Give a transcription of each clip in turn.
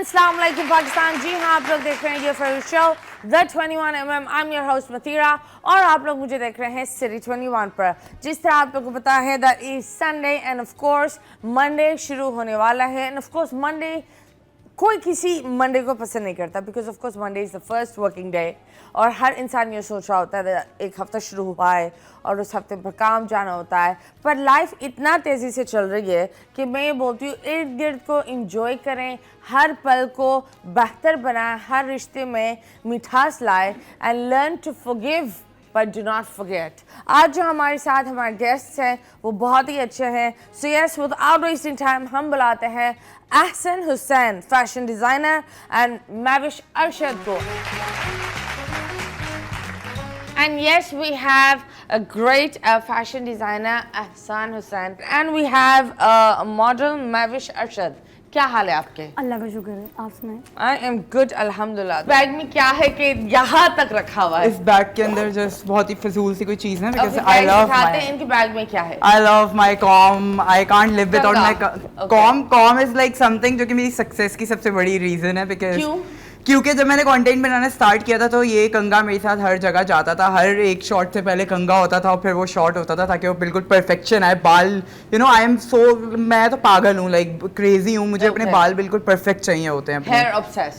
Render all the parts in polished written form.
अस्सलाम वालेकुम पाकिस्तान। जी हाँ, आप लोग देख रहे हैं ये favourite show the 21mm। I am your host Mathira और आप लोग मुझे देख रहे हैं सिटी 21 पर। जिस तरह आप लोग को पता है that is Sunday end of course Monday शुरू होने वाला है। एंड ऑफ कोर्स मंडे, कोई किसी मंडे को पसंद नहीं करता because of course Monday is the first working day और हर इंसान ये सोच रहा होता है एक हफ्ता शुरू हुआ है और उस हफ्ते पर काम जाना होता है। पर लाइफ इतना तेज़ी से चल रही है कि मैं ये बोलती हूँ इर्द गिर्द को इंजॉय करें, हर पल को बेहतर बनाएं, हर रिश्ते में मिठास लाए and learn to forgive but do not forget. आज जो हमारे साथ हमारे गेस्ट्स हैं वो बहुत ही अच्छे हैं। So yes, without wasting time हम बुलाते हैं Ahsan Hussain, fashion designer, and Mavish Arshad को। And yes, we have a great fashion designer, Ahsan Hussain, and we have a model, Mavish Arshad. क्या हाल है आपके? अल्लाह का शुक्र है, आप सुनाएं? I am good, अल्हम्दुलिल्लाह। बैग में क्या है कि यहाँ तक रखा हुआ है? इस बैग के अंदर जस्ट बहुत ही फजूल सी कोई चीज़ है because I love my इनके बैग में क्या है? I love my com. I can't live without my com. Com is like something जो कि मेरी सक्सेस की सबसे बड़ी रीज़न है because क्योंकि जब मैंने कंटेंट बनाना स्टार्ट किया था तो ये कंगा मेरे साथ हर जगह जाता था। हर एक शॉट से पहले कंगा होता था और फिर वो शॉट होता था ताकि वो बिल्कुल परफेक्शन आए। बाल आई एम सो, मैं तो पागल हूँ, लाइक क्रेजी हूँ। मुझे अपने बाल बिल्कुल परफेक्ट चाहिए होते हैं।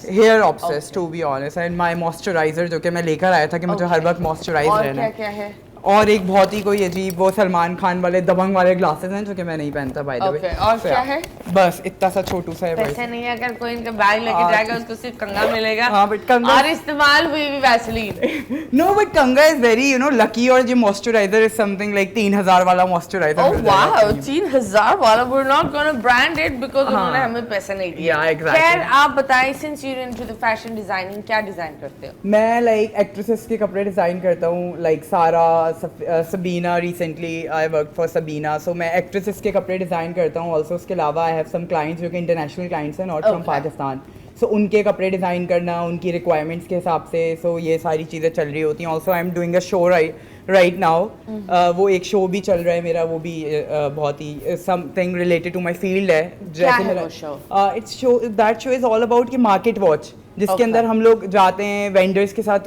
Hair obsessed to be honest. And my moisturizer जो कि मैं लेकर आया था कि मुझे हर वक्त मॉइस्चराइज रहना है। क्या है? और एक बहुत ही कोई अजीब वो सलमान खान वाले दबंग वाले ग्लासेस हैं जो कि मैं नहीं पहनता बाय द वे। और क्या है? बस इतना सा छोटू सा है। वैसे नहीं है, अगर कोई इनका बैग लेके जाएगा उसको सिर्फ कंगा मिलेगा। हाँ, बट कंगा और इस्तेमाल हुई भी Vaseline. No, but Kanga is very lucky. और ये मॉइस्चराइजर इज समथिंग लाइक 3000 वाला मॉइस्चराइजर। ओह वाओ, 3000 वाला। We are not gonna brand it because उन्होंने हमें पैसे नहीं दिए। खैर, आप बताएं, since you are into the fashion designing, क्या डिजाइन करते हो? मैं लाइक एक्ट्रेसेस के कपड़े डिजाइन करता हूँ, like Sara, Sabina. Recently I work for Sabina. So मैं एक्ट्रेसेस के कपड़े डिज़ाइन करता हूँ। ऑल्सो उसके अलावा आई हैव सम क्लाइंट्स जो कि इंटरनेशनल क्लाइंट्स हैं, नॉट फ्रॉम पाकिस्तान। सो उनके कपड़े डिज़ाइन करना उनकी रिक्वायरमेंट्स के हिसाब से। सो ये सारी चीज़ें चल रही होती हैं। Also I am doing a show right now. वो एक शो भी चल रहा है मेरा, वो भी बहुत ही something related to my field है। जैसे मेरा it's show, that show is all about कि मार्केट वॉच, जिसके अंदर हम लोग जाते हैं वेंडर्स के साथ,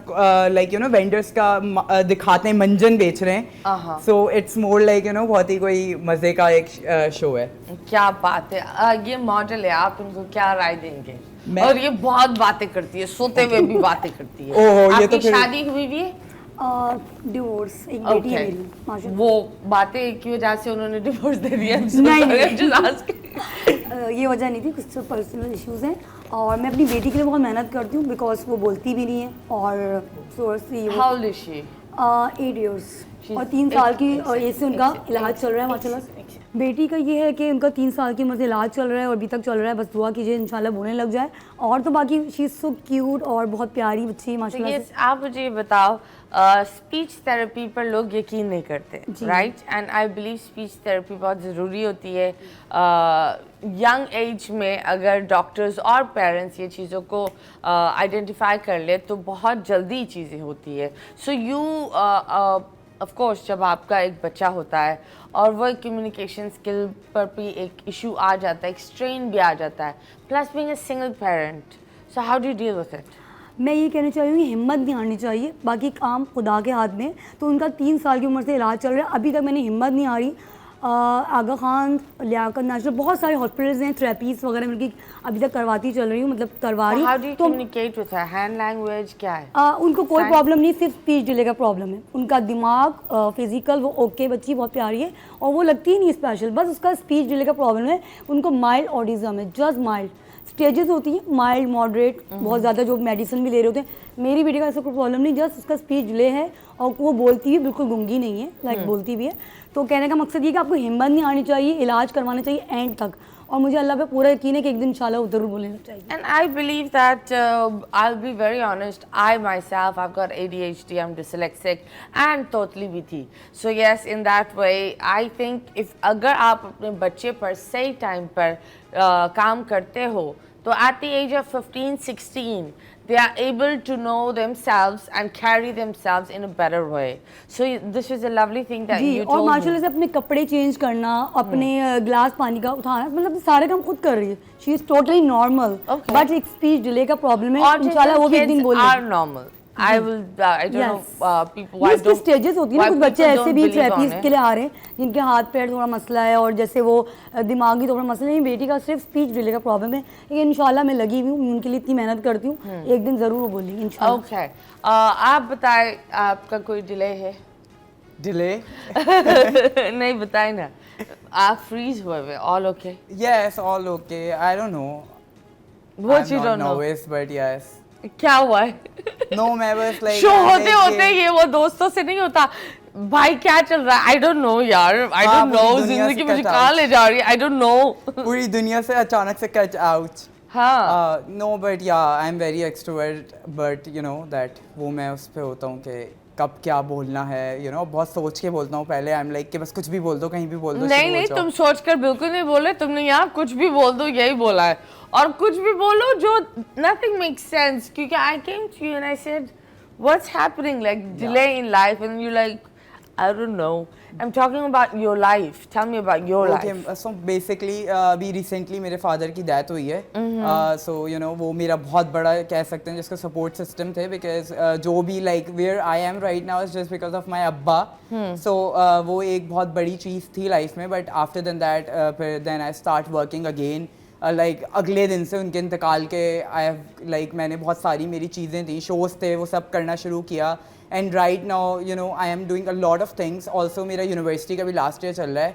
लाइक वेंडर्स का दिखाते हैं मंजन बेच रहे हैं। सो इट्स मोर लाइक बहुत ही कोई मजे का एक शो है। क्या बात है। ये मॉडल है, आप इनको क्या राय देंगे? और ये बहुत बातें करती है, सोते हुए भी बातें करती है। ओह, ये तो फिर शादी हुई भी है? डिवोर्स, एक बेटी है मेरी माशाल्लाह। वो बातें की वजह से उन्होंने डिवोर्स दे दिया? नहीं, ये वजह नहीं थी, कुछ पर्सनल इश्यूज हैं। और मैं अपनी बेटी के लिए बहुत मेहनत करती हूँ बिकॉज वो बोलती भी नहीं है। और How old is she? 8 years और 3 साल की एज से उनका इलाज चल रहा है माशाल्लाह। बेटी का ये है कि उनका 3 साल की उम्र से इलाज चल रहा है और अभी तक चल रहा है। बस दुआ कीजिए इंशाल्लाह बोलने लग जाए। और तो बाकी शी इज़ सो क्यूट और बहुत प्यारी बच्ची है माशाल्लाह से। आप मुझे ये बताओ, स्पीच थेरेपी पर लोग यकीन नहीं करते, right? And I believe speech therapy बहुत ज़रूरी होती है। यंग एज में अगर डॉक्टर्स और पेरेंट्स ये चीज़ों को आइडेंटिफाई कर ले तो बहुत जल्दी चीज़ें होती है। सो यू ऑफ कोर्स, जब आपका एक बच्चा होता है और वो कम्युनिकेशन स्किल पर भी एक इशू आ जाता है, एक स्ट्रेन भी आ जाता है, plus being a single parent, so how do you deal with it? मैं ये कहना चाहूँगी हिम्मत नहीं हारनी चाहिए, बाकी काम खुदा के हाथ में। तो उनका 3 साल की उम्र से इलाज चल रहा है, अभी तक मैंने हिम्मत नहीं हारी। आगा खान, लियाकत नेशनल, बहुत सारे हॉस्पिटल्स हैं, थेरेपीज वगैरह मिलकर अभी तक करवाती चल रही हूँ, मतलब करवा रही हूँ। तो communicate with her, hand language क्या है? उनको कोई प्रॉब्लम नहीं, सिर्फ स्पीच डिले का प्रॉब्लम है। उनका दिमाग फिजिकल वो ओके, बच्ची बहुत प्यारी है और वो लगती ही नहीं स्पेशल, बस उसका स्पीच डिले का प्रॉब्लम है। उनको माइल्ड ऑटिज्म है, जस्ट माइल्ड। स्टेजेस होती हैं माइल्ड, मॉडरेट, बहुत ज़्यादा, जो मेडिसिन भी ले रहे होते हैं। मेरी बेटी का ऐसा कोई प्रॉब्लम नहीं, जस्ट उसका स्पीच डिले है और वो बोलती भी बिल्कुल गूंगी नहीं है, लाइक बोलती भी है। तो कहने का मकसद ये कि आपको हिम्मत नहीं आनी चाहिए, इलाज करवाना चाहिए एंड तक। और मुझे अल्लाह पे पूरा यकीन है कि एक दिन इंशाल्लाह वो ज़रूर बोलना चाहिए। And I believe that I'll be very honest, I myself, I've got ADHD, I'm dyslexic and totally with you. So yes, in that way, I think if अगर आप अपने बच्चे पर सही टाइम पर काम करते हो तो at the age of 15, 16, they are able to know themselves and carry themselves in a better way. So this is a lovely thing that ji you और told माशाल्लाह me. से अपने कपड़े चेंज करना, अपने ग्लास पानी का उठाना, मतलब सारे काम खुद कर रही है. She is totally normal. Okay. But एक स्पीच डिले का प्रॉब्लम है. इंशाल्लाह वो भी एक दिन kids बोलेगी. are normal. I will. I don't Yes. know people. Why इसकी don't? स्टेजेस होती है why ना, कुछ बच्चे people ऐसे don't भी believe on थेरेपीज it. के लिए आ रहे हैं जिनके हाथ पैर थोड़ा मसला है और जैसे वो दिमागी थोड़ा मसला है. बेटी का सिर्फ स्पीच डिले का प्रॉब्लम है. लेकिन इंशाल्लाह मैं लगी हुई हूँ, उनके लिए इतनी मेहनत करती हूँ, एक दिन जरूर वो बोलेंगी इंशाल्लाह. Okay. आप बताएं, आपका कोई डिले है? Delay? नहीं बताए ना. आप फ्रीज हुए हुए. All okay. Yes, all okay. I don't know. What I'm you not don't know? nervous, but yes. क्या हुआ है? No, मैं बस like. शो I'm होते like होते ये वो दोस्तों से नहीं होता. भाई क्या चल रहा है? I don't know यार. I हाँ, don't know. पूरी दुनिया जिंदगी से मुझे cut कहाँ out. ले जा रही है? I don't know. पूरी दुनिया से अचानक से cut out. हाँ. No, but yeah, I'm very extrovert, but you know that वो मैं उस पे होता हूँ कि कब क्या बोलना है, you know, बहुत सोच के बोलता हूँ पहले. I'm like कि बस कुछ भी बोल दो, कहीं भी बोल दो. नहीं शुरू हो नहीं जाओ. तुम सोचकर बिल्कुल नहीं बोले. तुमने यहाँ कुछ भी बोल दो यही बोला है. और कुछ भी बोलो जो nothing makes sense. क्योंकि I came to you and I said, what's happening? Like delay in life, and you're like, I don't know. I'm talking about your life. Tell me about your Okay, life. so basically अभी recently मेरे father की death हुई है. So you know वो मेरा बहुत बड़ा कह सकते हैं जिसका support system थे, because जो भी like where I am right now is just because of my अब्बा. So वो एक बहुत बड़ी चीज़ थी life में, but after than that फिर then I start working again. Like अगले दिन से उनके इंतकाल के I have like मैंने बहुत सारी मेरी चीज़ें थी, shows थे, वो सब करना शुरू किया. And right now, you know, I am doing a lot of things. Also, मेरा university का भी last year चल रहा है.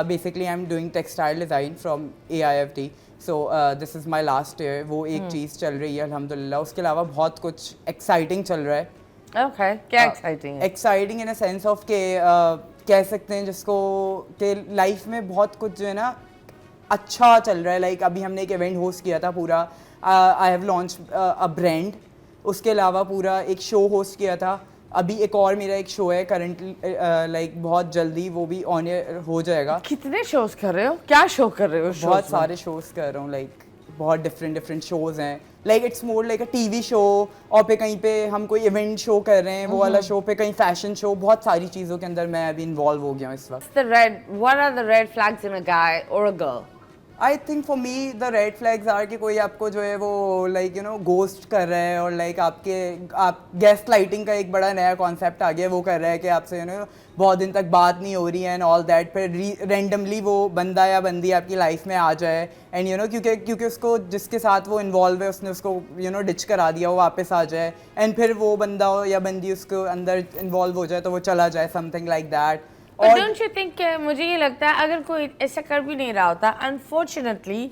Basically, I'm doing textile design from AIFT. So this is my last year. वो एक चीज़ चल रही है अल्हम्दुलिल्लाह. उसके अलावा बहुत कुछ exciting चल रहा है. Okay. क्या exciting है? Exciting in a sense of कि कह सकते हैं जिसको कि life में बहुत कुछ जो है ना अच्छा चल रहा है. Like अभी हमने एक event host किया था पूरा. I have launched a brand. उसके अलावा पूरा एक शो होस्ट किया था. अभी एक और मेरा एक शो है करंटली लाइक बहुत जल्दी वो भी ऑन एयर हो जाएगा. कितने शोज कर रहे हो? क्या शो कर रहे हो? बहुत सारे शोज कर रहा हूँ. लाइक बहुत डिफरेंट शोज हैं. Like it's more like a TV show, और पे कहीं पे हम कोई इवेंट शो कर रहे हैं, वो वाला शो पे कहीं फैशन शो. बहुत सारी चीज़ों के अंदर मैं अभी इन्वॉल्व हो गया हूँ इस वक्त. What are the red flags in a guy or a girl? I think for me the red flags are कि कोई आपको जो है वो लाइक यू नो गोस्ट कर रहा है, और लाइक आप गेस्ट लाइटिंग का एक बड़ा नया कॉन्सेप्ट आ गया, वो कर रहा है कि आपसे यू नो बहुत दिन तक बात नहीं हो रही है एंड ऑल दैट. फिर रेंडमली वो बंदा या बंदी आपकी लाइफ में आ जाए एंड यू नो क्योंकि उसको जिसके साथ वो इन्वॉल्व है उसने उसको यू नो डिच करा दिया, वो वापस आ जाए एंड फिर वो बंदा हो या बंदी उसको अंदर इन्वॉल्व हो जाए तो वो चला जाए, something like that. But don't you think मुझे ये लगता है अगर कोई ऐसा कर भी नहीं रहा होता, अनफॉर्चुनेटली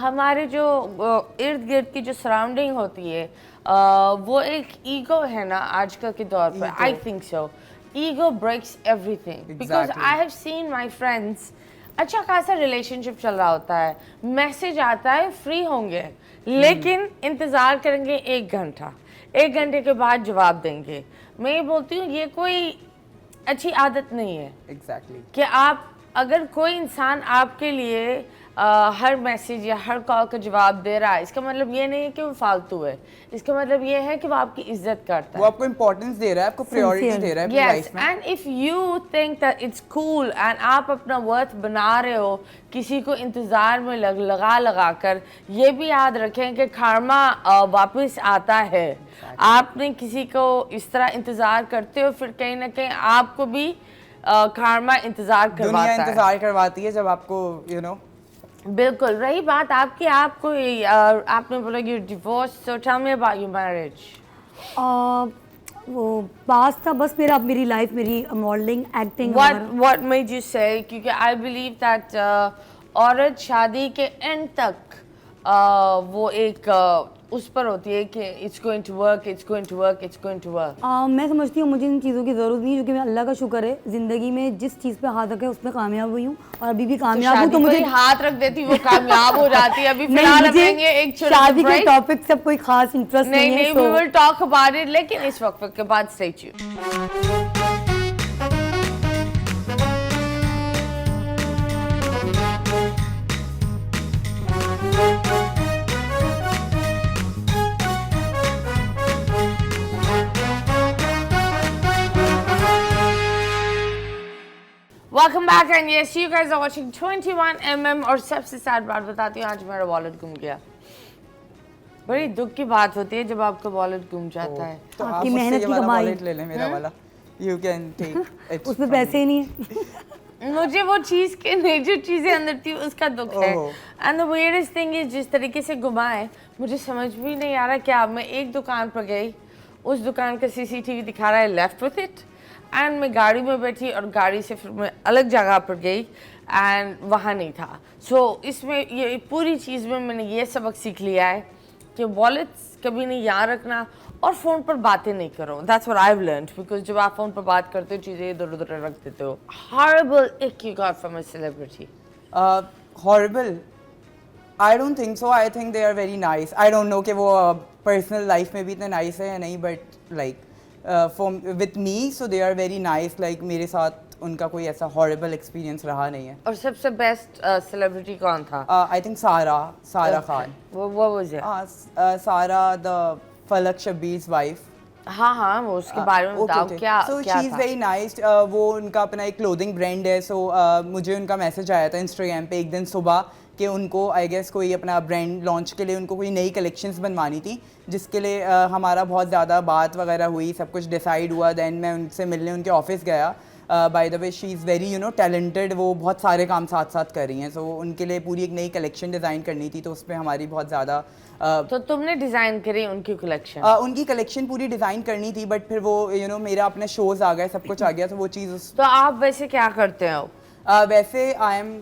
हमारे जो इर्द गिर्द की जो सराउंडिंग होती है वो एक ईगो है ना आजकल के दौर पर. I think so. Ego breaks everything, because I have seen my friends अच्छा खासा रिलेशनशिप चल रहा होता है, मैसेज आता है फ्री होंगे, लेकिन इंतज़ार करेंगे 1 घंटा, 1 घंटे के बाद जवाब देंगे. मैं ये बोलती हूँ ये कोई अच्छी आदत नहीं है. एग्जैक्टली कि आप अगर कोई इंसान आपके लिए हर मैसेज या हर कॉल का जवाब दे रहा है, इसका मतलब ये नहीं है कि वो फालतू है. इसका मतलब ये है कि वो आपकी इज्जत करता है, वो आपको इम्पोर्टेंस दे रहा है, आपको प्रायोरिटी दे रहा है अपनी yes. लाइफ में. And if you think that it's cool and आप अपना वर्थ बना रहे हो किसी को इंतज़ार में लगा कर, ये भी याद रखें कि खारमा वापस आता है. आपने किसी को इस तरह इंतज़ार करते हो, फिर कहीं ना कहीं आपको भी खारमा इंतज़ार करवाता दुनिया है. इंतजार करवाती है जब आपको यू नो. बिल्कुल. रही बात आपकी, आपको आपने बोला you divorce, so tell me about your marriage. वो पास था बस मेरी लाइफ, मेरी modelling, acting. What made you say? क्योंकि I believe that औरत शादी के एंड तक वो एक उस पर होती है कि it's going to work, it's going to work, it's going to work. मैं समझती हूँ मुझे इन चीज़ों की ज़रूरत नहीं, क्योंकि मैं अल्लाह का शुक्र है ज़िंदगी में जिस चीज़ पे हाथ रखा है उसमें कामयाब हुई हूँ और अभी भी कामयाब हूँ. तो मुझे हाथ रख देती वो कामयाब हो जाती है. अभी फिलहाल रहेंगे एक छोटा शादी के टॉपिक सब कोई खास इंटरेस्ट नहीं है. we will talk about it, लेकिन इस वक्त के बाद stay tuned. Welcome back and yes, you guys are watching 21mm और सबसे सैड बात बताती हूँ, आज मेरा वॉलेट गुम गया। बड़ी दुख की बात होती है जब आपका वॉलेट गुम जाता है। तो आप आपकी मुझसे मेहनत ये की वाला कमाई। वॉलेट ले लें, मेरा वाला। You can take it उसमें from पैसे ही me. नहीं है। मुझे वो चीज़ के नहीं जो चीज़ें अंदर थी उसका दुख है। ओहो। And the weirdest thing is जिस तरीके से गुमा है मुझे समझ भी नहीं आ रहा क्या। मैं एक दुकान पर गई, उस दुकान का CCTV दिखा रहा है लेफ्ट विथ इट, एंड मैं गाड़ी में बैठी और गाड़ी से फिर मैं अलग जगह पर गई एंड वहाँ नहीं था। सो इसमें ये पूरी चीज़ में मैंने ये सबक सीख लिया है कि वॉलेट्स कभी नहीं याद रखना और फ़ोन पर बातें नहीं करो। That's what I have learned, because जब आप फ़ोन पर बात करते हो चीज़ें इधर उधर रख देते हो। Horrible ick you got from a celebrity. Horrible. I don't think so. I think they are very nice. I don't know कि वो personal life में भी इतने nice है या नहीं, but like with me, so they are very nice. Like मेरे साथ उनका कोई ऐसा horrible experience रहा नहीं है। और सबसे बेस्ट सेलिब्रिटी कौन था? I think Sara Khan. What was it? Sara, the Falak Shabir's wife. हाँ वो उसके बारे में बताओ क्या सो क्या शी इज़ था? Very nice. वो उनका अपना एक क्लोथिंग ब्रांड है। सो मुझे उनका मैसेज आया था इंस्टाग्राम पे एक दिन सुबह कि उनको आई गेस कोई अपना ब्रांड लॉन्च के लिए उनको कोई नई कलेक्शंस बनवानी थी, जिसके लिए हमारा बहुत ज़्यादा बात वगैरह हुई, सब कुछ डिसाइड हुआ। देन मैं उनसे मिलने उनके ऑफिस गया। By the way she is very talented, वो बहुत सारे काम साथ साथ कर रही हैं। सो उनके लिए पूरी एक नई कलेक्शन डिज़ाइन करनी थी, तो उस पर हमारी बहुत ज़्यादा तो तुमने डिजाइन करी उनकी कलेक्शन? उनकी कलेक्शन पूरी डिज़ाइन करनी थी, बट फिर वो मेरा अपने शोज़ आ गए, सब कुछ आ गया, तो वो चीज़ तो आप वैसे क्या करते हो? वैसे I am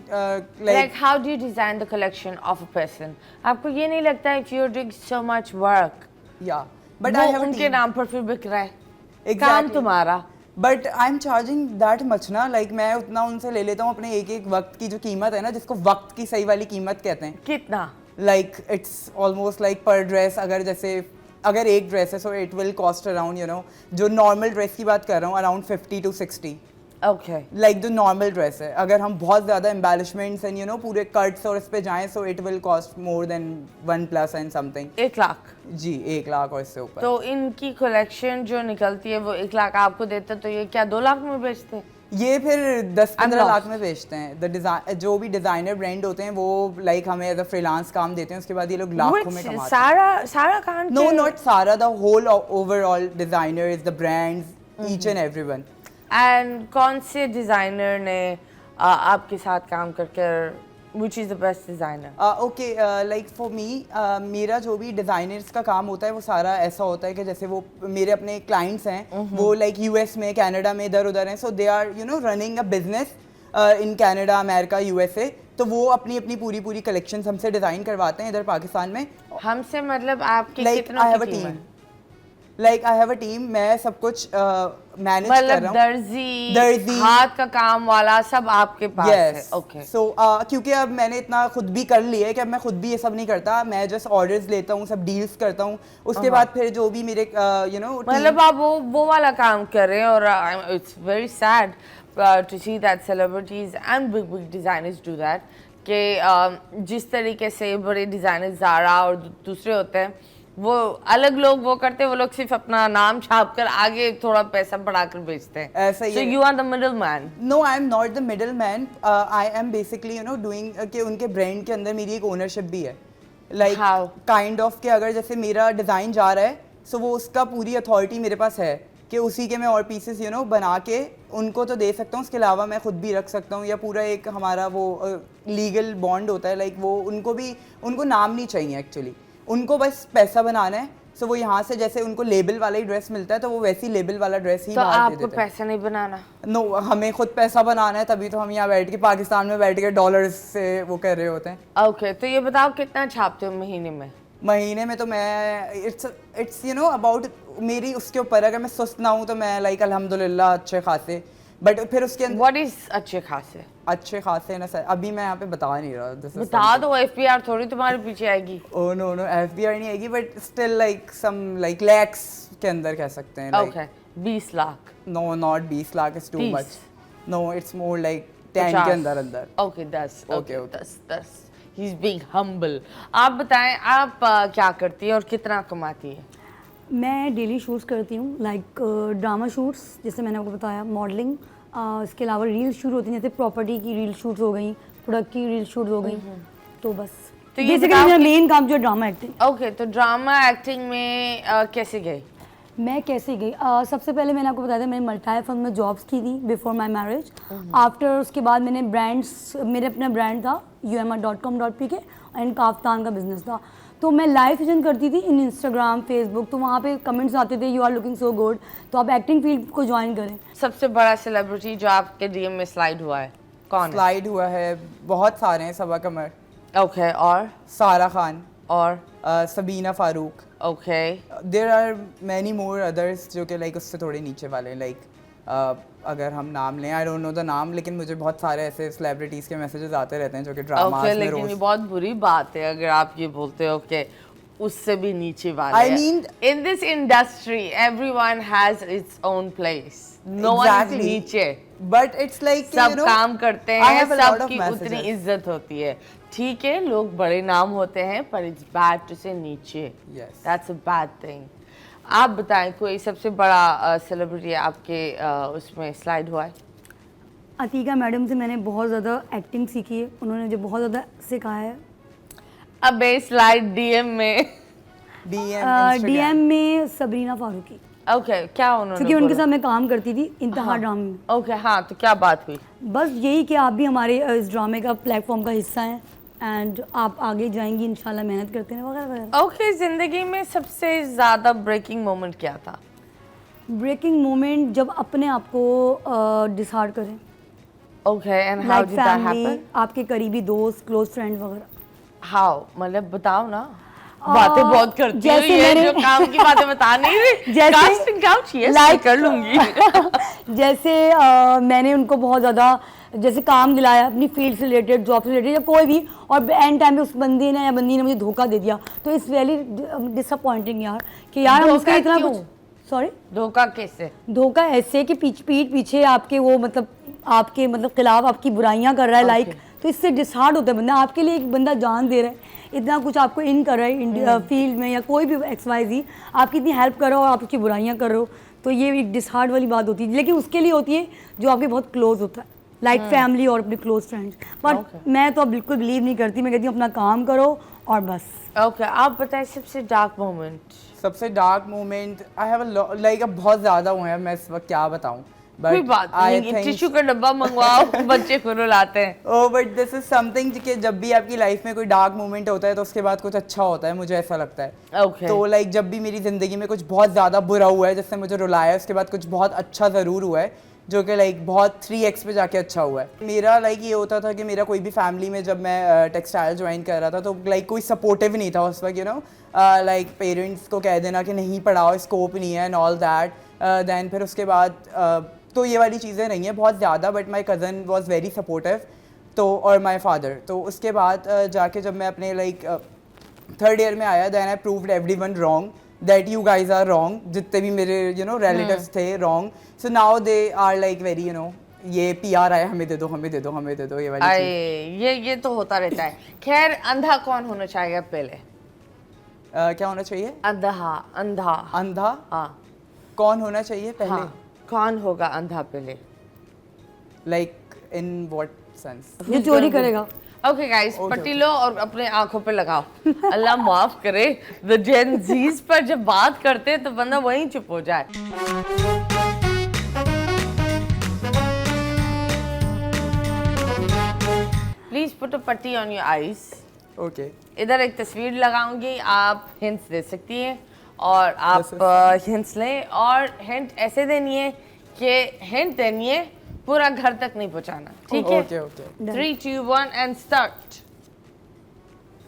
Like how do you design the collection of a person? आपको ये नहीं लगता है कि you're doing so much work? या बट आई वो हैव अ उनके टीम। नाम पर फिर बिक रहा है। काम तुम्हारा। But I am charging that much ना, लाइक मैं उतना उनसे ले लेता हूँ अपने एक एक वक्त की जो कीमत है ना, जिसको वक्त की सही वाली कीमत कहते हैं। कितना? लाइक इट्स ऑलमोस्ट लाइक पर ड्रेस, अगर एक ड्रेस है सो इट विल कॉस्ट अराउंड जो नॉर्मल ड्रेस की बात कर रहा हूँ अराउंड 50 to 60। Okay. लाइक जो नॉर्मल ड्रेस है, अगर हम बहुत ज़्यादा एम्बेलिशमेंट्स एंड पूरे कट्स और इस पे जाएं so it will cost more than 1+ and something. 1 lakh? जी 1 लाख और इससे ऊपर। तो इनकी कलेक्शन जो निकलती है वो 1 लाख आपको देते, तो ये क्या 2 लाख में बेचते? ये फिर 10-15 lost. लाख में बेचते हैं। जो भी डिजाइनर ब्रांड होते हैं वो लाइक हमें एज अ फ्रीलांस काम देते हैं, उसके बाद ये लोग लाखों में कमाते हैं। Sara Khan? No not Sara, the whole overall designer is the brands each and everyone. And कौन से डिजाइनर ने आपके साथ काम करके which is the best designer? Okay like for me मेरा जो भी डिज़ाइनर्स का काम होता है वो सारा ऐसा होता है कि जैसे वो मेरे अपने क्लाइंट्स हैं वो लाइक US में, कनाडा में, इधर उधर हैं। So they are running a business in Canada, America, USA। तो वो अपनी अपनी पूरी कलेक्शंस हमसे डिज़ाइन करवाते हैं इधर पाकिस्तान में। हमसे मतलब आपके लाइक कितनों आई हैव की अ टीम है? Team, like I have a team, मैं सब कुछ मैनेज कर मतलब रहा हूँ। दर्जी, हाथ का काम वाला सब आपके पास है? ओके। सो क्योंकि अब मैंने इतना खुद भी कर लिया है कि अब मैं खुद भी ये सब नहीं करता, मैं जस्ट ऑर्डर्स लेता हूँ, सब डील्स करता हूँ, उसके बाद फिर जो भी मेरे मतलब आप वो वाला काम कर रहे हैं। और it's very sad to see that celebrities and big designers do that कि जिस तरीके से बड़े डिजाइनर ज़ारा और दूसरे होते हैं, वो अलग लोग वो करते हैं, वो लोग सिर्फ अपना नाम छाप कर आगे थोड़ा पैसा बढ़ाकर बेचते हैं। ऐसा ही So है। you are the middleman? No I am not the middle man, I am basically doing कि उनके ब्रांड के अंदर मेरी एक ओनरशिप भी है, लाइक How? काइंड ऑफ कि अगर जैसे मेरा डिज़ाइन जा रहा है सो वो उसका पूरी अथॉरिटी मेरे पास है कि उसी के मैं और पीसेस बना के उनको तो दे सकता हूँ, उसके अलावा मैं खुद भी रख सकता हूँ, या पूरा एक हमारा वो लीगल बॉन्ड होता है, लाइक वो उनको नाम नहीं चाहिए एक्चुअली, उनको बस पैसा बनाना है। सो वो यहाँ से जैसे उनको लेबल वाला ही ड्रेस मिलता है तो वो वैसी लेबल वाला ड्रेस ही तो बाहर दे आपको देते हैं। पैसा नहीं बनाना? नो हमें खुद पैसा बनाना है, तभी तो हम यहाँ बैठ के पाकिस्तान में बैठ के डॉलर्स से वो कर रहे होते हैं। ओके तो ये बताओ कितना छापते हो महीने में? महीने में तो मैं इट्स अबाउट मेरी उसके ऊपर, अगर मैं सुस्त ना हूँ तो मैं लाइक अल्हम्दुलिल्लाह अच्छे खासे, बट फिर उसके अंदर व्हाट इज अच्छे खासे? अच्छे खासे ना सर, अभी मैं यहाँ पे बता नहीं रहा। बता दो, एफबीआर थोड़ी तुम्हारे पीछे आएगी। ओ नो एफबीआर नहीं आएगी, but still like some like lakhs के अंदर कह सकते हैं। Okay 20 lakh? No not 20 lakh is to 30? Much, no it's more like 10 के अंदर। ओके 10। Okay, okay. 10 ही इज बीइंग हम्बल। आप बताएं आप क्या करती है और कितना कमाती है? मैं डेली शूट्स करती हूँ, लाइक ड्रामा शूट्स, जैसे मैंने आपको बताया, मॉडलिंग, इसके अलावा रील शूट होती हैं, जैसे प्रॉपर्टी की रील शूट हो गई, प्रोडक्ट की रील शूट हो गई, तो बस तो ये बेसिकली बताओ मेरा कि- मेन काम जो है ड्रामा एक्टिंग। ओके, तो ड्रामा एक्टिंग में कैसे गई? मैं कैसे गई, सबसे पहले मैंने आपको बताया था मैंने मल्टाई फर्म में जॉब्स की थी बिफोर माई मैरिज। आफ्टर उसके बाद मैंने ब्रांड्स, मेरे अपना ब्रांड था umr.com.pk एंड काफ्तान का बिजनेस था। तो मैं लाइव सेशन करती थी इन इंस्टाग्राम, फेसबुक, तो वहाँ पे कमेंट्स आते थे you are looking so good, तो आप एक्टिंग फील्ड को ज्वाइन करें। सबसे बड़ा सेलिब्रिटी जो आपके डीएम में स्लाइड हुआ है कौन है? स्लाइड हुआ है, बहुत सारे हैं, सबा कमर, ओके, और Sara Khan, Sabina Farooq, okay, there are many more others जो कि लाइक उससे थोड़े नीचे वाले हैं। लाइक अगर हम नाम लें, आई डोंट नो द नाम, लेकिन मुझे बहुत सारे ऐसे सेलिब्रिटीज़ के मैसेजेस आते रहते हैं जो कि ड्रामा ओके, में लेकिन ये रोज। बहुत बुरी बात है अगर आप ये बोलते हो कि उससे भी नीचे वाले I mean- in this industry everyone has its own place, no one Exactly. नीचे, बट इट्स लाइक सब काम करते I हैं, have a lot of सबकी उतनी messages. इज्जत होती है। ठीक है, लोग बड़े नाम होते हैं पर इट्स बैड टू से नीचे, Yes. That's a bad thing. आप बताएं कोई सबसे बड़ा सेलिब्रिटी आपके उसमें स्लाइड हुआ है? अतीका मैडम से मैंने बहुत ज़्यादा एक्टिंग सीखी है, उन्होंने मुझे बहुत ज़्यादा सिखाया है। अबे स्लाइड डीएम में? डीएम में सबरीना फारूकी, ओके, क्या उन्होंने क्योंकि उनके बोला? साथ मैं काम करती थी इंतहा ड्रामा में। ओके, हाँ, तो क्या बात हुई? बस यही कि आप भी हमारे इस ड्रामे का प्लेटफॉर्म का हिस्सा हैं एंड आप आगे जाएंगी इंशाल्लाह, मेहनत करते हैं वगैरह वगैरह। ओके, जिंदगी में सबसे ज्यादा ब्रेकिंग मोमेंट क्या था? ब्रेकिंग मोमेंट जब अपने आप को डिसाइड करें, okay, and how like did that family, happen? आपके करीबी दोस्त, क्लोज फ्रेंड्स वगैरह। हाउ, मतलब बताओ ना। बातें बहुत करती हो, जैसे ये मैंने- जो काम की बातें बता नहीं रही। जैसे- कास्टिंग काउच, यस, Like- कर लूंगी। जैसे मैंने उनको बहुत ज़्यादा जैसे काम दिलाया अपनी फील्ड से रिलेटेड, जॉब से रिलेटेड या कोई भी, और एंड टाइम पे उस बंदे ने या बंदी ने मुझे धोखा दे दिया, तो इट्स वेरी डिसअपॉइंटिंग यार, कि यार हम धोखा उसका इतना क्यों? कुछ, सॉरी, धोखा कैसे? धोखा ऐसे कि पीठ पीछे आपके वो मतलब आपके मतलब खिलाफ आपकी बुराइयां कर रहा है, लाइक, तो इससे डिसहार्ड होता है बंदा। आपके लिए एक बंदा जान दे रहा है, इतना कुछ आपको इन कर रहा है फील्ड में या कोई भी XYZ, आपकी इतनी हेल्प कर रहे हो और आप उसकी बुराइयां कर रहे हो, तो ये एक डिसहार्ड वाली बात होती है। लेकिन उसके लिए होती है जो आपके बहुत क्लोज होता है, लाइक फैमिली और अपने क्लोज फ्रेंड्स। बट मैं तो अब बिल्कुल बिलीव नहीं करती, मैं कहती हूँ अपना काम करो और बस। ओके, आप बताएं सबसे डार्क मोमेंट। सबसे dark moment I have like अब बहुत ज़्यादा हुए हैं, मैं इस वक्त क्या बताऊँ, कोई बात नहीं, टिश्यू का डब्बा मंगवाओ, बच्चे को रुलाते हैं। Oh but this is something कि जब भी आपकी लाइफ में कोई डार्क मोमेंट होता है तो उसके बाद कुछ अच्छा होता है, मुझे ऐसा लगता है। ओके, तो लाइक जब भी मेरी ज़िंदगी में कुछ बहुत ज़्यादा बुरा हुआ है जिससे मुझे रुलाया है, उसके बाद कुछ बहुत अच्छा ज़रूर हुआ है जो कि लाइक बहुत 3x पे जाके अच्छा हुआ है। मेरा लाइक ये होता था कि मेरा कोई भी फैमिली में जब मैं टेक्सटाइल ज्वाइन कर रहा था तो लाइक कोई सपोर्टिव नहीं था उस वक्त, यू नो, लाइक पेरेंट्स को कह देना कि नहीं पढ़ाओ, स्कोप नहीं है एंड ऑल दैट। दैन फिर उसके बाद तो ये वाली चीज़ें नहीं हैं बहुत ज़्यादा, but my cousin was very supportive, तो और माई फादर। तो उसके बाद जाके जब मैं अपने लाइक 3rd ईयर में आया, then I proved everyone wrong that you guys are wrong, जितने भी मेरे यू नो रिलेटिव्स थे wrong. So now they are like very, you know, ये PR आया, हमें दे दो, हमें दे दो, हमें दे दो, ये वाली चीज़। ये तो होता रहता है। खैर, अंधा कौन होना चाहिए पहले? क्या होना चाहिए? अंधा, अंधा, अंधा हाँ, कौन होना चाहिए पहले? हाँ, कौन होगा अंधा पहले? Like in what sense? जो चोरी करेगा। ओके गाइस, पट्टी लो और अपने आंखों पे लगाओ। अल्लाह माफ करे, द जेन जीज पर जब बात करते हैं तो बंदा वहीं चुप हो जाए। प्लीज पुट अ पट्टी ऑन योर आईज। ओके, इधर एक तस्वीर लगाऊंगी, आप हिंट्स दे सकती हैं और आप हिंट्स लें, और हिंट ऐसे देनी है कि हिंट देनी है, पूरा घर तक नहीं पहुंचाना, ठीक है? Okay, okay. 3, 2, 1 and start.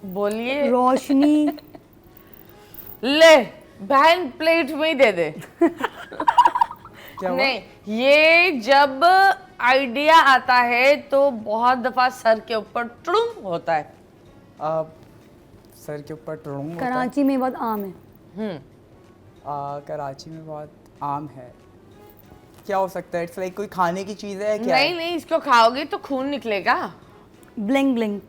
बोलिए। रोशनी। ले, बहन प्लेट में ही दे दे। क्या हुआ? नहीं, ये जब आइडिया आता है तो बहुत दफा सर के ऊपर ट्रुम होता है। सर के ऊपर ट्रूम होता है। कराची में बहुत आम है। कराची में बहुत आम है, क्या हो सकता है? इट्स लाइक कोई खाने की चीज़ है क्या? नहीं नहीं, इसको खाओगे तो खून निकलेगा। Bling bling.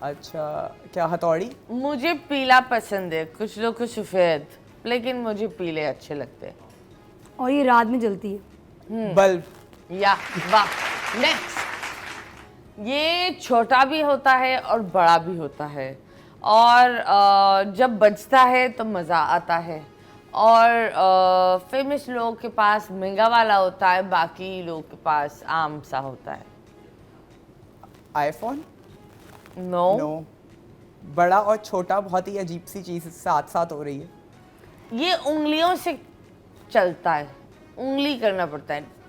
अच्छा, क्या हथौड़ी? मुझे पीला पसंद है, कुछ लोग को सफेद, लेकिन मुझे पीले अच्छे लगते हैं। और ये रात में जलती है। बल्ब। या वाह। नेक्स्ट, ये छोटा भी होता है और बड़ा भी होता है, और जब बजता है तो मज़ा आता है, और फेमस लोगों के पास महंगा वाला होता है, बाकी लोगों के पास आम सा होता है। आईफोन? नो। नो। बड़ा और छोटा बहुत ही अजीब सी चीज साथ साथ हो रही है। ये उंगलियों से चलता है, उंगली करना पड़ता है।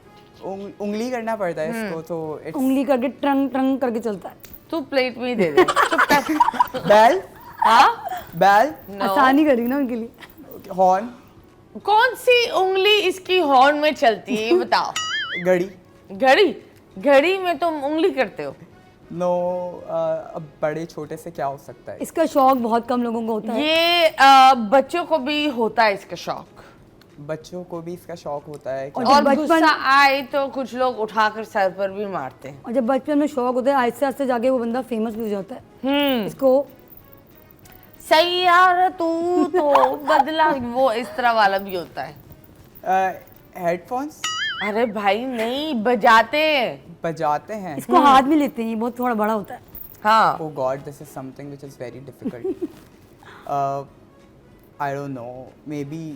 उंगली करना पड़ता है इसको, तो it's उंगली करके ट्रंग ट्रंग करके चलता है। तू प्लेट में ही दे दे। चुप कर। बैल? हाँ? बैल? No. आसानी करी ना उनके लिए। हॉर्न? कौन सी उंगली इसकी हॉर्न में चलती है ये बताओ। घड़ी? घड़ी? घड़ी में तुम उंगली करते हो। नो। अब बड़े छोटे से क्या हो सकता है? इसका शौक बहुत कम लोगों को होता है। ये बच्चों को भी होता है इसका शौक, बच्चों को भी इसका शौक होता है और क्या? जब और बचपन- गुस्सा आए तो कुछ लोग उठाकर सर पर भी मारते हैं। और जब बचपन में शौक होता है आहिस्ते आहिस्ते जाके वो बंदा फेमस भी हो जाता है। इसको सही यार, तू तो बदला, वो इस तरह वाला भी होता है। हेडफोन्स? अरे भाई नहीं, बजाते हैं। बजाते हैं। इसको हाथ में लेते हैं, ये बहुत थोड़ा बड़ा होता है। हाँ। Oh God, this is something which is very difficult. I don't know. Maybe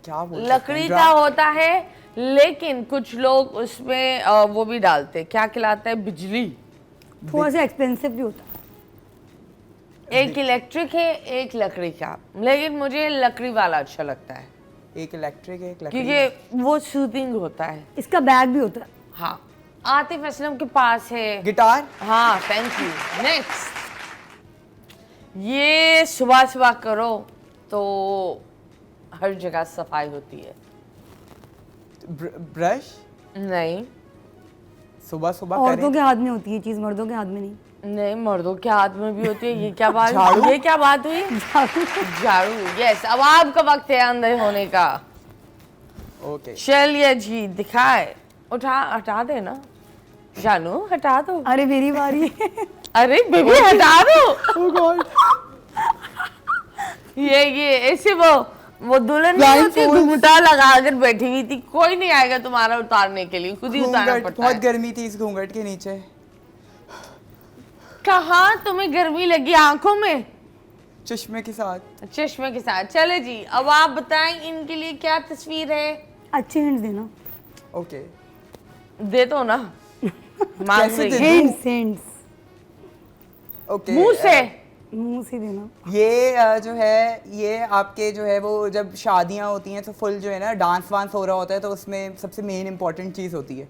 क्या बोल सकते हैं? लकड़ी का होता है, लेकिन कुछ लोग उसमें वो भी डालते हैं, क्या खिलाता है, बिजली। थोड़ा सा एक्सपेंसिव भी होता है। एक इलेक्ट्रिक है, एक लकड़ी का, लेकिन मुझे लकड़ी वाला अच्छा लगता है एक इलेक्ट्रिक, एक लकड़ी। क्योंकि वो सूदिंग होता है। इसका बैग भी होता है। हाँ, आतिफ असलम के पास है। गिटार? हाँ, थैंक यू। नेक्स्ट, ये सुबह सुबह करो तो हर जगह सफाई होती है। ब्रश? नहीं सुबह सुबह औरतों करें। के हाथ में होती है चीज, मर्दों के हाथ में नहीं। नहीं, मर्दों के हाथ में भी होती है। ये क्या बात, झाड़ू? ये क्या बात हुई? झाड़ू। यस, अब आपका वक्त है अंधे होने का। ओके। चलिए जी, दिखाए। उठा, हटा दे ना जानू, हटा दो। अरे मेरी बारी है। अरे बेबी हटा दो। Oh God. ये ऐसे वो दुल्हन नहीं होती, Blindfolds. घूंघटा लगा कर बैठी हुई थी, कोई नहीं आएगा तुम्हारा उतारने के लिए, खुद ही उतारना घूंघट, पड़ता बहुत है। गर्मी थी इस घूंघट के नीचे। कहाँ तुम्हें गर्मी लगी, आंखों में? चश्मे के साथ। चश्मे के साथ। चले जी, अब आप बताएं इनके लिए क्या तस्वीर है। अच्छे हिंट्स देना। ओके। दे दो ना। मांग कैसे रही दे है। Hints hints okay. मुंह से। मुंह से देना। ये जो है, ये आपके जो है वो जब शादियां होती हैं तो फुल जो है ना डांस वांस हो रहा होता है, तो उसमें सबसे मेन इंपॉर्टेंट चीज होती है।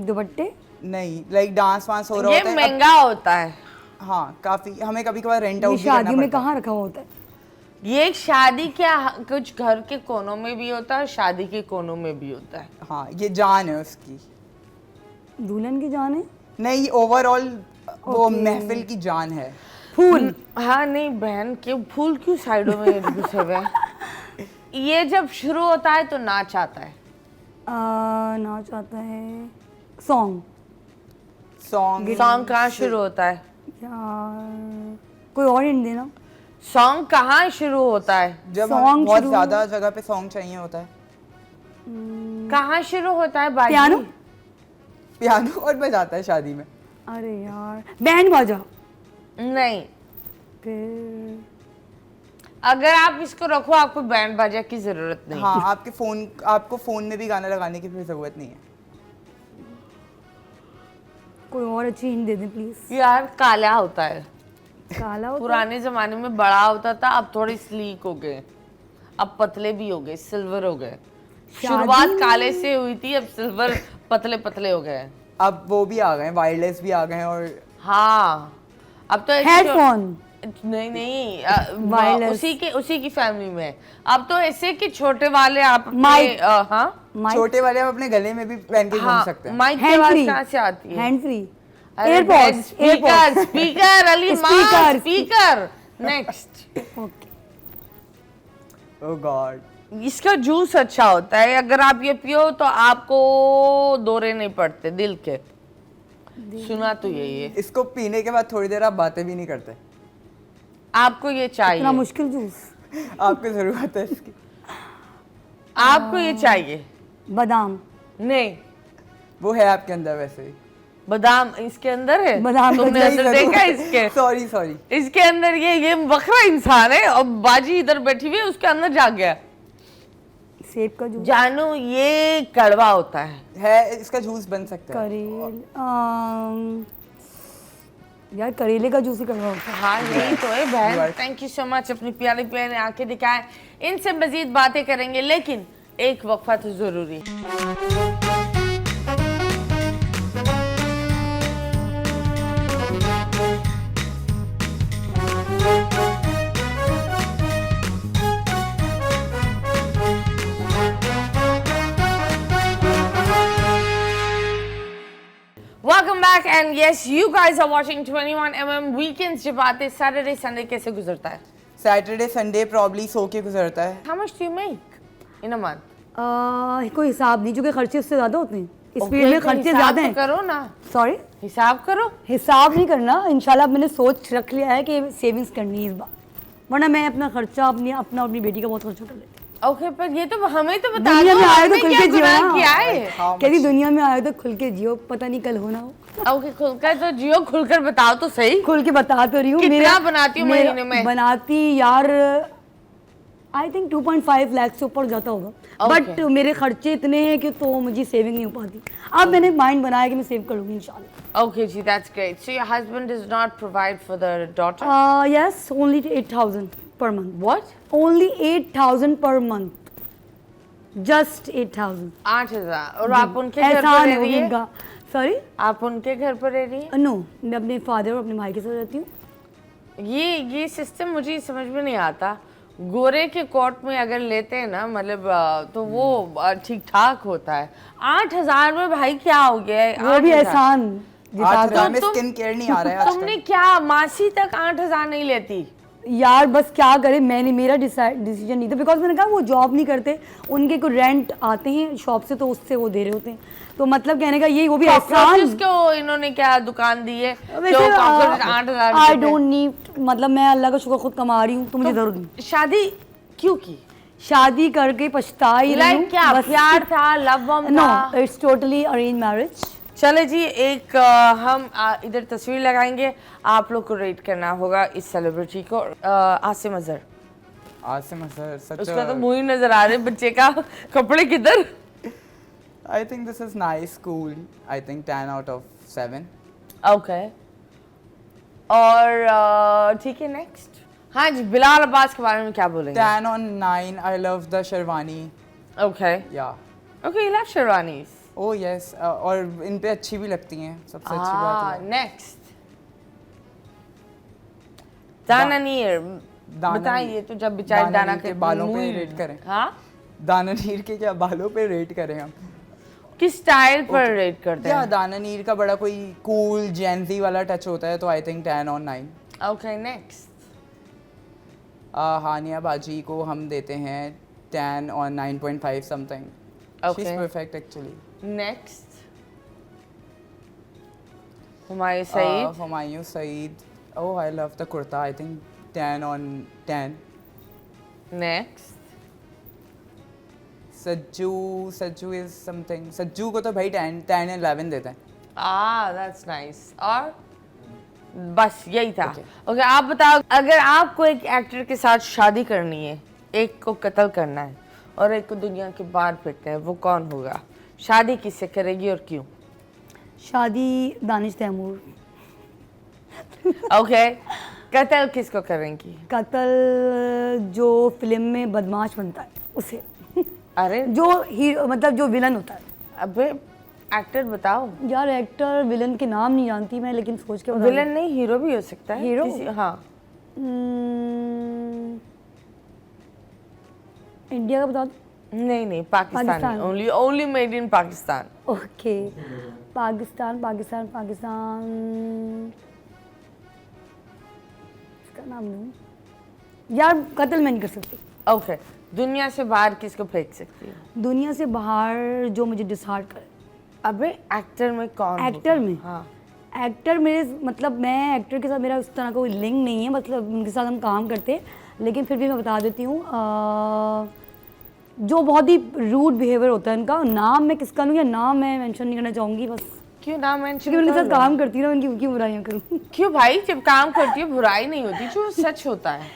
दुपट्टे? नहीं, लाइक डांस वांस हो रहा ये होता है। महंगा होता है। हाँ, काफी हमें कभी कभार रेंट ये आउट भी करना शादियों में पड़ता है। कहाँ रखा हुआ होता है? ये शादी क्या, कुछ घर के कोनों में भी होता है, शादी के कोनों में भी होता है। हाँ, ये जान है उसकी। दुल्हन की जान है? नहीं, ओवरऑल वो Okay. महफिल की जान है। फूल? हाँ नहीं बहन, क्यों फूल क्यों साइडों में घुसे हुए हैं? ये जब शुरू होता है तो नाच आता है। नाच आता है। सॉन्ग? सॉन्ग? सॉन्ग कहाँ शुरू होता है? यार कोई और हिंट देना। सॉन्ग कहाँ शुरू होता है? जब Song हमें बहुत शुरू- ज्यादा जगह पे सॉन्ग चाहिए होता है। कहाँ शुरू होता है बाजी? पियानो? पियानो और बजाता है शादी में। अरे यार बैंड बाजा? नहीं, फिर अगर आप इसको रखो आपको बैंड बाजा की जरूरत नहीं। हाँ, आपको फोन में भी गाना लगाने की फिर जरूरत नहीं है। कोई और अच्छी हिंट दे दें प्लीज। यार काला होता है। काला होता है? पुराने जमाने में बड़ा होता था, अब थोड़े स्लीक हो गए, अब पतले भी हो गए, सिल्वर हो गए। शुरुआत काले से हुई थी, अब सिल्वर पतले पतले हो गए। अब वो भी आ गए, वायरलेस भी आ गए। और हाँ, अब तो ऐसे हेडफोन? नहीं नहीं, Wireless. उसी की फैमिली में। अब तो ऐसे कि छोटे वाले आप अपने, Mic. हाँ माइक? छोटे वाले आप अपने गले में भी पहन के घूम हाँ, सकते हैं। माइक की हैंड आवाज फ्री? कहाँ से आती है? Hand free? अरे एयरपॉड्स? स्पीकर स्पीकर अली माँ, Speaker. Speaker. Next, okay. Oh God. इसका जूस अच्छा होता है, अगर आप ये पियो तो आपको दौरे नहीं पड़ते दिल के। सुना तो यही है। इसको पीने के बाद थोड़ी देर आप बातें भी नहीं करते। आपको ये इतना चाहिए, मुश्किल जूस? आपको जरूरत है इसकी। आपको ये चाहिए। बादाम? नहीं, वो है आपके अंदर वैसे ही। बादाम इसके अंदर है। बादाम तुमने का अंदर देखा इसके? सॉरी इसके अंदर ये बकरा इंसान है और बाजी इधर बैठी हुई है, उसके अंदर जा गया। सेब का जूस, जानू ये कड़वा होता है। इसका जूस बन सकता है। यार करेले का जूस ही करना होता है। हाँ यही तो है बहन। थैंक यू सो मच, अपनी प्यारी प्यारी आंखें दिखाएं। इनसे मजीद बातें करेंगे, लेकिन एक वक्फा तो जरूरी है। Welcome back and yes, you guys are watching 21mm Weekends जब आते Saturday Sunday कैसे गुजरता है? सैटरडे संडे प्रॉब्ली सो के गुजरता है। How much do you make in a month? कोई हिसाब नहीं, क्योंकि खर्चे उससे ज्यादा होते हैं इस फील्ड में, खर्चे ज्यादा हैं। करो ना, सॉरी हिसाब करो। हिसाब नहीं करना, इंशाल्लाह मैंने सोच रख लिया है कि सेविंग्स करनी है इस बार, वरना मैं अपना खर्चा अपनी बेटी का बहुत खर्चा कर लेती हूँ। ओके पर ये तो हमें तो बता दुनिया दो, में आए तो हमने खुल क्या के जियो गुनाह ना। किया है? कहती दुनिया में आए तो खुल के जियो, पता नहीं कल हो ना हो। ओके खुलकर तो जियो, खुलकर बताओ तो सही। खुल के बता तो रही हूँ। कितना बनाती हूँ महीने में? बनाती यार आई थिंक 2.5 लाख से ऊपर जाता होगा, बट मेरे खर्चे इतने हैं कि तो मुझे सेविंग नहीं हो पाती। अब मैंने माइंड बनाया कि मैं सेव करूंगी इंशाल्लाह। Okay ji, that's great. So your husband does not provide for the daughter? Yes, only 8,000 per month. What? Only 8,000 per month. Just 8,000. 8,000। और आप उनके घर पर एहसान रह है वो रही भी है? उनका। सॉरी? आप उनके घर पर रह रही है? नो, मैं अपने फादर और अपने भाई के साथ रहती हूँ। ये सिस्टम मुझे समझ में नहीं आता। गोरे के कोर्ट में अगर लेते हैं ना, मतलब तो वो ठीक ठाक होता है। 8,000 में भाई क्या हो गया है? वो भी 8,000। एहसान। 8,000 में स्किन केयर नहीं आ रहा है तुमने क्या मासी तक 8,000 नहीं लेती? यार बस क्या करे, मैंने मेरा डिसीजन नहीं था, बिकॉज मैंने कहा वो जॉब नहीं करते, उनके को रेंट आते हैं शॉप से तो उससे वो दे रहे होते हैं, तो मतलब कहने का ये वो भी एहसान। को इन्होंने क्या दुकान दी है? वैसे 8,000। आई डोंट नीड, मतलब मैं अल्लाह का शुक्र खुद कमा रही हूँ, तो मुझे जरूरत नहीं। शादी क्यों की? शादी करके पछताई रही हूँ। क्या प्यार था, लव था? No, it's totally arrange marriage. चले जी, एक हम इधर तस्वीर लगाएंगे, आप लोग को रेट करना होगा इस सेलिब्रिटी को। आसिम अजहर। आसिम अजहर सच उसका तो मुंह ही नजर आ रहे बच्चे का। कपड़े किधर? I think this is nice, cool. I think 10 out of 7. Okay और ठीक है, नेक्स्ट। हाँ जी, बिलाल अब्बास के बारे में क्या बोलेंगे? 10 on 9. I love the Sherwani. Okay Yeah. Okay, you love sherwanis. Oh yes. और इन पे अच्छी भी लगती हैं, सबसे अच्छी बात है। नेक्स्ट दाना नीर। दाना बताइए तो, जब बेचारे दाना नीर के बालों पे रेट करें। हाँ, दाना नीर के क्या बालों पे रेट करें हम? किस स्टाइल पर रेट करते या हैं? दाना नीर का बड़ा कोई कूल जेंजी वाला टच होता है, तो I think 10 on 9. Okay next. Hania बाजी को हम देते हैं 10 on 9.5 something. Okay. She's perfect actually. Next Humayun Saeed. Humayun Saeed. Oh, I love the kurta. I think 10 on 10. Next Sajju is something. Sajju को तो भाई 10 11 देते हैं. That's nice. और बस यही था। ओके आप बताओ, अगर आपको एक एक्टर के साथ शादी करनी है, एक को कत्ल करना है और एक को दुनिया के बाहर फेंकना है, वो कौन होगा? शादी किससे करेगी और क्यों? शादी दानिश तैमूर। ओके कत्ल किसको करेंगी? कत्ल जो फिल्म में बदमाश बनता है उसे। अरे जो हीरो, मतलब जो विलन होता है। अबे एक्टर बताओ। यार एक्टर विलन के नाम नहीं जानती मैं, लेकिन सोच के बता रही विलन नहीं, हीरो भी हो सकता है। हीरो? हाँ। इंडिया का बता दो। नहीं Pakistani. Pakistan. Only made in Pakistan. Okay Pakistan. इसका नाम नहीं यार, कत्ल मैं नहीं कर सकती। ओके दुनिया से बाहर किसको फेंक सकती है? दुनिया से बाहर जो मुझे डिसहार्ट करे। अबे एक्टर में कौन? एक्टर में? हाँ। एक्टर मेरे, मतलब मैं एक्टर के साथ मेरा उस तरह का कोई लिंक नहीं है, मतलब उनके साथ हम काम करते हैं, लेकिन फिर भी मैं बता देती हूँ। जो बहुत ही रूड बिहेवियर होता है इनका, नाम मैं किसका लूँ या नाम मैं मेंशन नहीं करना चाहूँगी बस, क्यों नाम मेंशन क्योंकि उनके साथ काम करती हूँ ना, उनकी उनकी बुराइयाँ करूँ। क्यों भाई, जब काम करती है बुराई नहीं होती, जो सच होता है।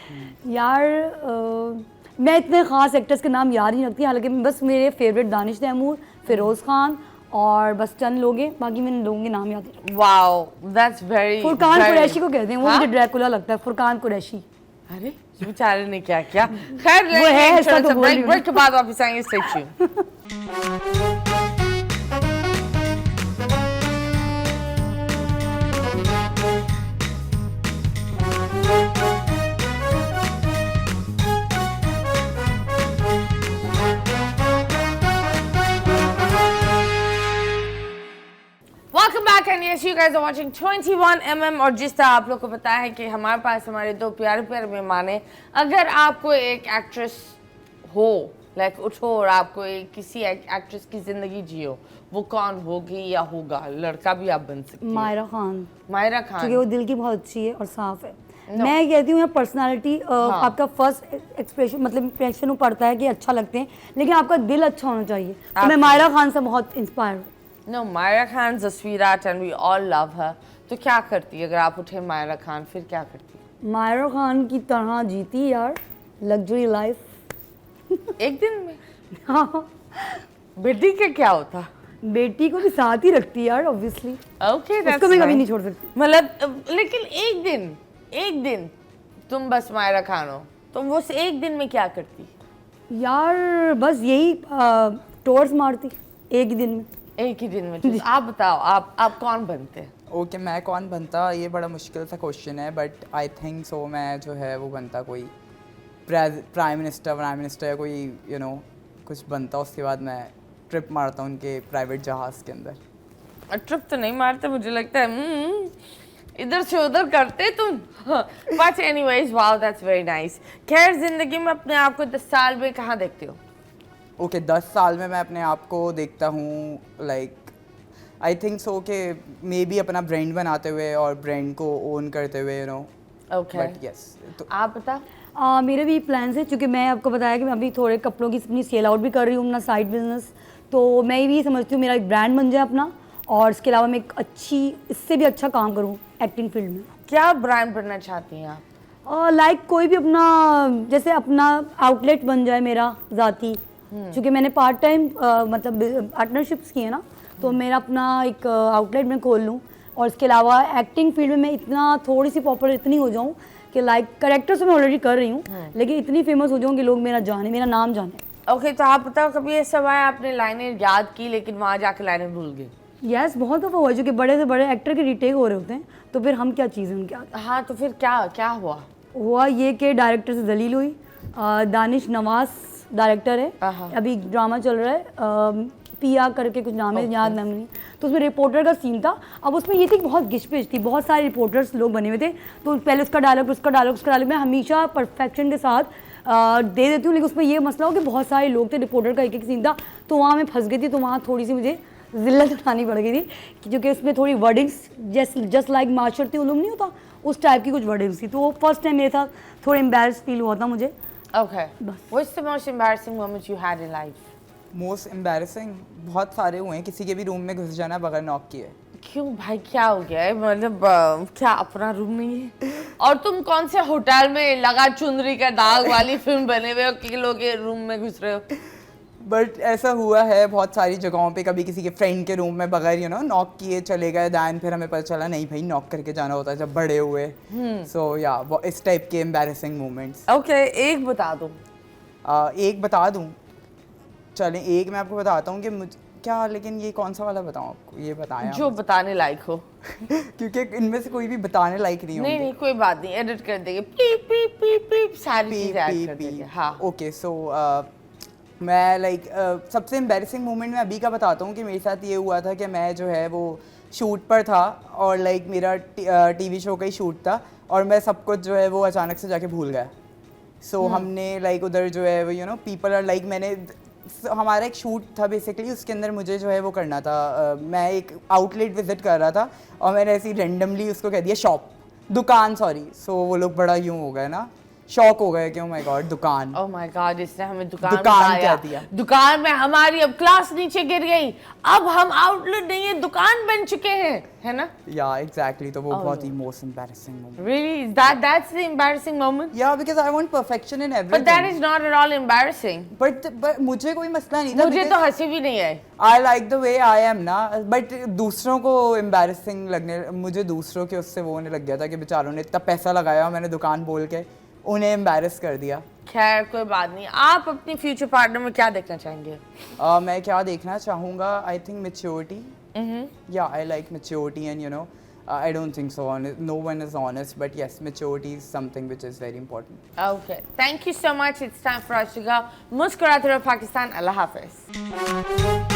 यार मैं इतने ख़ास एक्टर्स के नाम याद नहीं रखती, हालांकि बस मेरे फेवरेट दानिश तैमूर, फिरोज़ खान और बस चंद लोग हैं, बाकी मैंने लोगों के नाम याद नहीं रखे। Wow, that's very. Furqan Qureshi को कहते हैं, वो हाँ? मुझे ड्रैकुला लगता है, फुरकान कुरैशी। अरे इस बेचारे ने क्या किया। खैर वो है, ऐसा तो बोल रही हूँ। ब्रेक के बाद वापस आएंगे, stay tuned. Welcome back and yes, you guys are watching 21mm। और जिस तरह आप लोग को पता है कि हमारे पास हमारे दो प्यारे प्यारे मेहमान हैं। अगर आपको एक एक्ट्रेस हो, लाइक उठो और आपको एक किसी एक्ट्रेस की जिंदगी जियो, वो कौन होगी या होगा? लड़का भी आप बन सकते हैं। मायरा खान, मायरा क्योंकि खान। वो दिल की बहुत अच्छी है और साफ है। मैं कहती हूँ पर्सनालिटी आपका फर्स्ट एक्सप्रेशन मतलब इंप्रेशन पड़ता है कि अच्छा लगते हैं, लेकिन आपका दिल अच्छा होना चाहिए। तो मैं मायरा खान से बहुत इंस्पायर हूँ। No, Maira Khan is a sweetheart and we all love her। तो क्या करती अगर आप उठे मायरा खान, फिर क्या करती? मायरा खान की तरह जीती यार लग्जरी लाइफ। एक दिन में? हाँ, बेटी का क्या होता? बेटी को भी साथ ही रखती यार ऑब्वियसली। ओके, उसको मैं कभी नहीं छोड़ सकती। मतलब लेकिन एक दिन तुम बस मायरा खान हो, तो वो एक दिन में क्या करती? यार बस यही टोर्स मारती एक ही दिन में। एक ही दिन में? तो आप बताओ, आप कौन बनते? ओके मैं कौन बनता, ये बड़ा मुश्किल सा क्वेश्चन है, बट आई थिंक सो मैं जो है वो बनता कोई प्राइम मिनिस्टर या कोई कुछ बनता। उसके बाद मैं ट्रिप मारता हूँ उनके प्राइवेट जहाज़ के अंदर। ट्रिप तो नहीं मारते, मुझे लगता है इधर से उधर करते तुम। But anyways, wow that's very nice. खैर, जिंदगी में अपने आप को 10 साल में कहाँ देखते हो? ओके 10 साल में मैं अपने आप को देखता हूँ लाइक आई थिंक सो कि मे बी अपना ब्रांड बनाते हुए और ब्रांड को ओन करते हुए ओके, बट यस। तो आप बता। मेरे भी प्लान्स हैं, क्योंकि मैं आपको बताया कि मैं अभी थोड़े कपड़ों की अपनी सेल आउट भी कर रही हूँ अपना साइड बिजनेस। तो मैं भी समझती हूँ मेरा एक ब्रांड बन जाए अपना, और इसके अलावा मैं एक इससे भी अच्छा काम करूँ एक्टिंग फील्ड में। क्या ब्रांड बनना चाहती हैं आप? लाइक कोई भी अपना जैसे अपना आउटलेट बन जाए मेरा ज़ाती, क्योंकि मैंने पार्ट टाइम मतलब पार्टनरशिप्स की है ना, तो मेरा अपना एक आउटलेट मैं खोल लूँ। और इसके अलावा एक्टिंग फील्ड में मैं इतना थोड़ी सी पॉपुलर इतनी हो जाऊँ कि लाइक कैरेक्टर से मैं ऑलरेडी कर रही हूँ, लेकिन इतनी फेमस हो जाऊँ कि लोग मेरा नाम जाने। ओके, तो आप बताओ, कभी ऐसा हुआ है आपने लाइनें याद की लेकिन वहाँ जाके लाइनें भूल गए? यस, बहुत दफ़ा हुआ है, क्योंकि बड़े से बड़े एक्टर के रीटेक हो रहे होते हैं, तो फिर हम क्या चीज़ हैं उनके आगे। हाँ, तो फिर क्या हुआ? ये कि डायरेक्टर से जलील हुई। दानिश नवाज डायरेक्टर है, अभी ड्रामा चल रहा है पिया करके कुछ नाम है, याद नहीं। तो उसमें रिपोर्टर का सीन था। अब उसमें ये थी कि बहुत घिचपिच थी, बहुत सारे रिपोर्टर्स लोग बने हुए थे, तो पहले उसका डायलॉग मैं हमेशा परफेक्शन के साथ दे देती हूँ, लेकिन उसमें ये मसला हो कि बहुत सारे लोग थे, रिपोर्टर का एक सीन था, तो वहाँ मैं फंस गई थी। तो वहाँ थोड़ी सी मुझे जिल्लत उठानी पड़ गई थी, क्योंकि उसमें थोड़ी वर्डिंग्स जस्ट लाइक माशरती उलूम नहीं होता, उस टाइप की कुछ वर्डिंग्स थी। तो वो फर्स्ट टाइम मेरे साथ थोड़ा एम्बैरेस फील हुआ था मुझे। Okay, what's the most embarrassing moment you had in life? Most embarrassing बहुत सारे हुए हैं, किसी के भी रूम में घुस जाना बगैर नॉक किए। क्यों भाई, क्या हो गया है? मतलब क्या अपना रूम नहीं है? और तुम कौन से होटल में लगा चुनरी का दाग वाली फिल्म बने हुए हो कि लोग के रूम में घुस रहे हो? बट ऐसा हुआ है बहुत सारी जगहों पे, कभी किसी के फ्रेंड के रूम में बगैर नॉक किए चले गए, दैन फिर हमें पता चला नहीं भाई नॉक करके जाना होता है जब बड़े हुए। सो या इस टाइप के एम्बैरेसिंग मोमेंट्स। ओके, एक बता दो। एक बता दूं? चलें एक मैं आपको बताता हूँ कि क्या, लेकिन ये कौन सा वाला बताऊँ आपको? ये बताया जो बताने लायक हो। क्योंकि इनमें से कोई भी बताने लायक नहीं होंगे। नहीं, कोई बात नहीं, एडिट कर देंगे, पीप पीप पीप पीप सारी चीजें ऐड कर देंगे। हाँ, ओके। सो मैं लाइक सबसे एम्बैरेसिंग मोमेंट मैं अभी का बताता हूँ कि मेरे साथ ये हुआ था कि मैं जो है वो शूट पर था, और लाइक मेरा टीवी शो का ही शूट था, और मैं सब कुछ जो है वो अचानक से जाके भूल गया। सो हमने लाइक उधर जो है वो पीपल आर लाइक हमारा एक शूट था बेसिकली, उसके अंदर मुझे जो है वो करना था, मैं एक आउटलेट विजिट कर रहा था, और मैंने ऐसी रेंडमली उसको कह दिया दुकान। सो वो लोग बड़ा यूँ हो गए ना, शॉक हो गए कि ओ माय गॉड दुकान। Oh my God, इसने हमें दुकान दुकान बताया। कह दिया। दुकान में हमारी अब क्लास नीचे गिर गई, अब हम आउटलेट नहीं है दुकान बन चुके हैं, है ना? या एग्जैक्टली, तो वो Oh, बहुत ही no. Most embarrassing moment. Really? That's the embarrassing moment? या because I want perfection in But that everything. is not at all embarrassing. But मुझे कोई मसला नहीं था। मुझे तो हंसी भी नहीं आई। I like the way I am ना, बट दूसरों को एम्बैरेसिंग लगने, मुझे दूसरों के उससे वो होने लग गया था कि बेचारों ने इतना पैसा लगाया, मैंने दुकान बोल के उन्हें एम्बैरेस कर दिया। खैर कोई बात नहीं। आप अपनी फ्यूचर पार्टनर में क्या देखना चाहेंगे? मैं क्या देखना चाहूँगा, आई थिंक मैच्योरिटी। या I like maturity and you know I don't think so. No one is honest, but yes, maturity is something which is very important. Okay. Thank you so much. It's time for us to go. मुस्कुराते रहो पाकिस्तान। अल्लाह हाफिज।